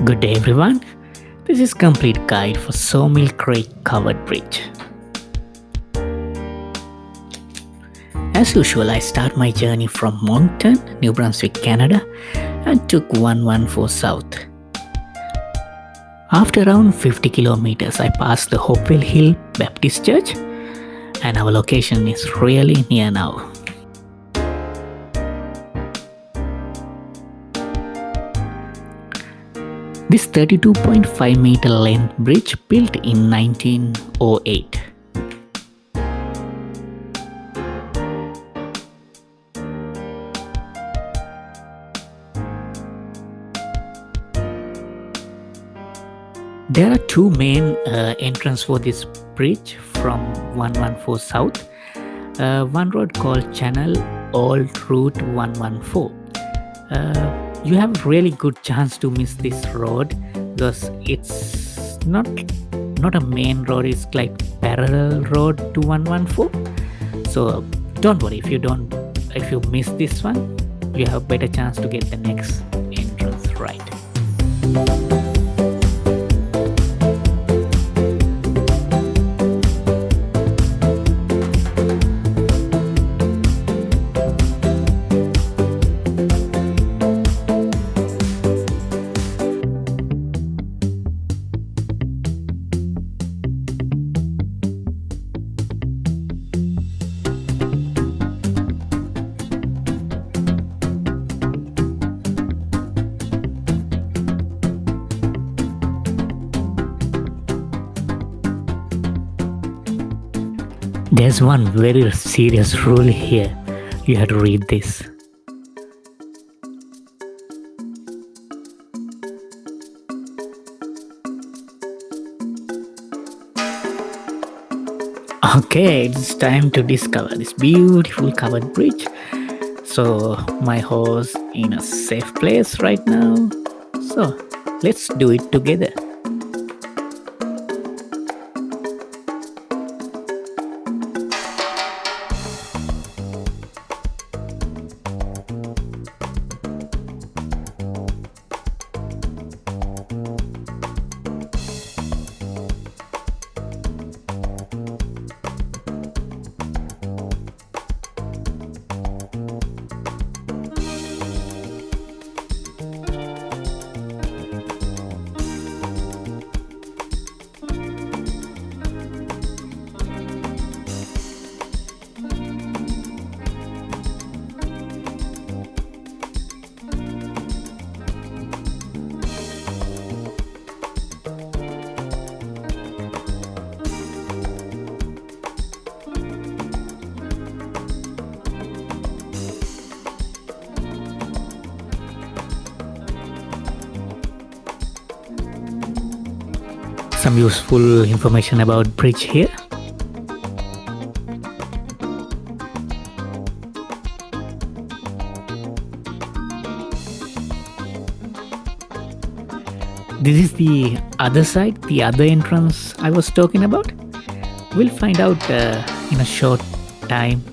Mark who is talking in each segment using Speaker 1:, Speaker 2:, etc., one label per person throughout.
Speaker 1: Good day everyone. This is complete guide for SawMill Creek Covered Bridge. As usual, I start my journey from Moncton, New Brunswick, Canada and took 114 south. After around 50 kilometers, I passed the Hopewell Hill Baptist Church and our location is really near now. This 32.5 meter length bridge built in 1908. There are two main entrances for this bridge from 114 south. One road called Channel Old Route 114. You have really good chance to miss this road because it's not a main road, it's like parallel road to 114. So don't worry, if you miss this one, you have better chance to get the next entrance right. There's one very serious rule here. You have to read this. Okay, it's time to discover this beautiful covered bridge. So my horse in a safe place right now. So let's do it together. Some useful information about bridge here. This is the other side, the other entrance I was talking about. We'll find out in a short time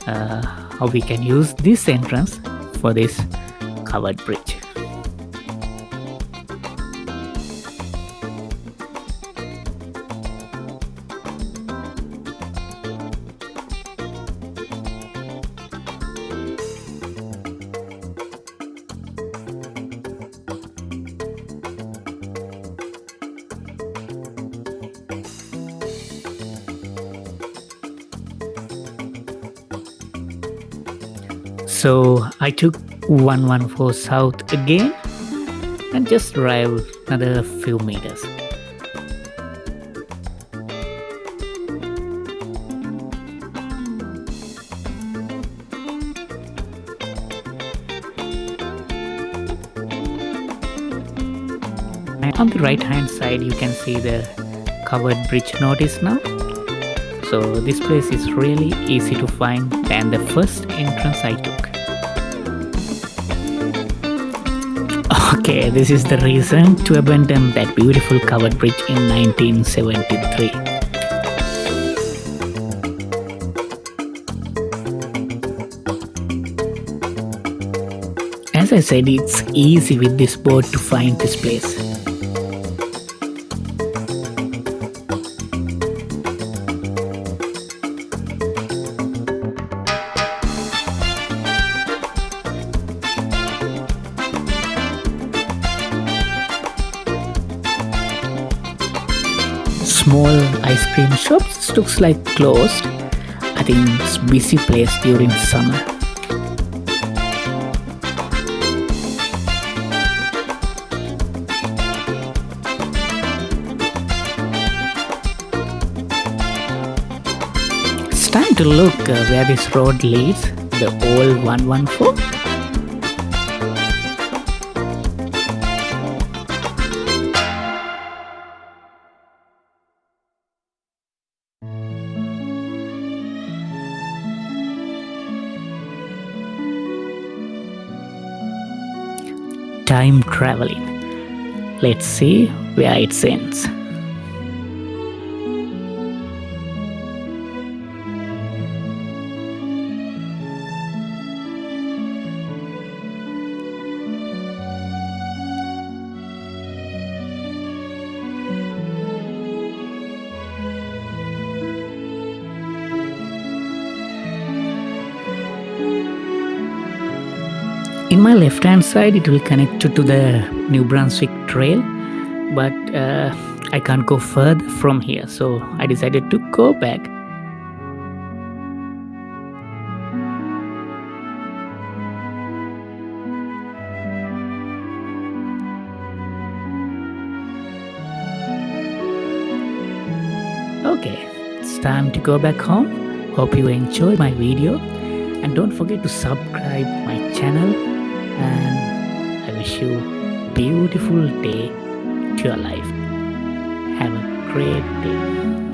Speaker 1: how we can use this entrance for this covered bridge. So I took 114 south again and just drive another few meters. And on the right hand side you can see the covered bridge notice now. So this place is really easy to find than the first entrance I took. Okay, this is the reason to abandon that beautiful covered bridge in 1973. As I said, it's easy with this boat to find this place. Small ice cream shops looks like closed. I think it's busy place during summer. It's time to look where this road leads, the old 114. Time traveling. Let's see where it ends. In my left hand side, it will connect to the New Brunswick trail, but I can't go further from here, so I decided to go back. Okay, it's time to go back home. Hope you enjoyed my video, and don't forget to subscribe my channel, and I wish you a beautiful day to your life. Have a great day.